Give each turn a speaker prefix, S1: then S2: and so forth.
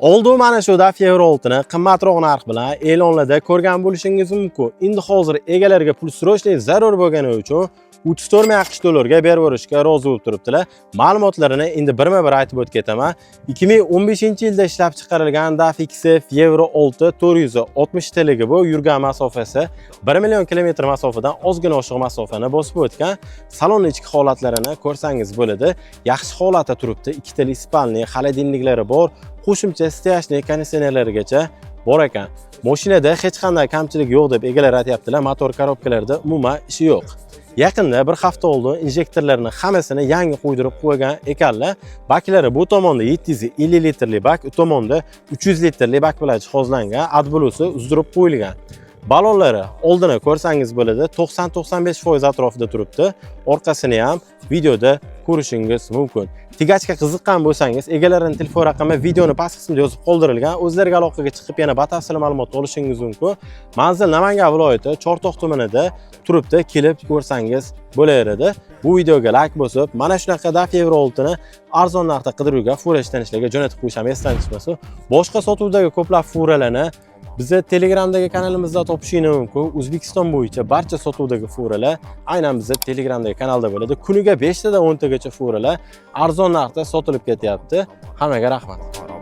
S1: Oldu mana shu DAF Euro 6ni qimmatroq narx bilan e'lonlarda ko'rgan bo'lishingiz mumkin. Endi hozir egalariga pul srochniy zarur bo'lgani uchun 34 ming AQSh dollarga berib berishga rozi bo'lib turibdilar. Ma'lumotlarini endi birma-bir aytib o'tib ketaman. 2015-yilda ishlab chiqarilgan DAF XF Euro 6 460 tlligi bu yurgan masofasi 1 million kilometr masofadan ozgina oshiq masofani bosib o'tgan. Salon ichki holatlarini ko'rsangiz bo'ladi. Yaxshi holatda turibdi. 2 tili ispalniy, xolodilniklari bor. Qo'shimcha steyajniy konditsionerlarigacha bor ekan. Mashinada hech qanday kamchilik yo'q deb egalar aytayaptilar. Motor korobkalarida umuman ishi yo'q. Yaqinda bir hafta oldin injektorlarni hammasini yangi qo'ydirib qo'ygan ekanlar. Baklari bu tomonda 750 litrli bak, u tomonda 300 litrli bak bilan jihozlangan. AdBlue'si uzdirib qo'yilgan. Balonlari oldini ko'rsangiz bo'ladi, 90-95% atrofida turibdi. Orqasini ham videoda ko'rishingiz mumkin. Tigachga qiziqqan bo'lsangiz, egalarining telefon raqami videoni past qismida yozib qoldirilgan. O'zlariga aloqaga chiqib yana batafsil ma'lumot olishingiz mumkin. Manzil Namangan viloyati Chortoq tumanida turibdi. Kelib ko'rsangiz bo'laveradi. Bu videoga like bosib, mana shunaqa DAF Euro 6 ni arzon narxda qidiruvga furashdan ishlarga jo'natib qo'yisham esdan chiqmasin. Boshqa sotuvdagi ko'plab furalarni bizni Telegramdagi kanalimizda topishingiz mumkin. O'zbekiston bo'yicha barcha sotuvdagi furalar aynan bizni Telegramdagi kanalda bo'ladi. Kuniga 5 tadan 10 tagacha furalar arzon narxda sotilib ketyapti. Hammaga rahmat.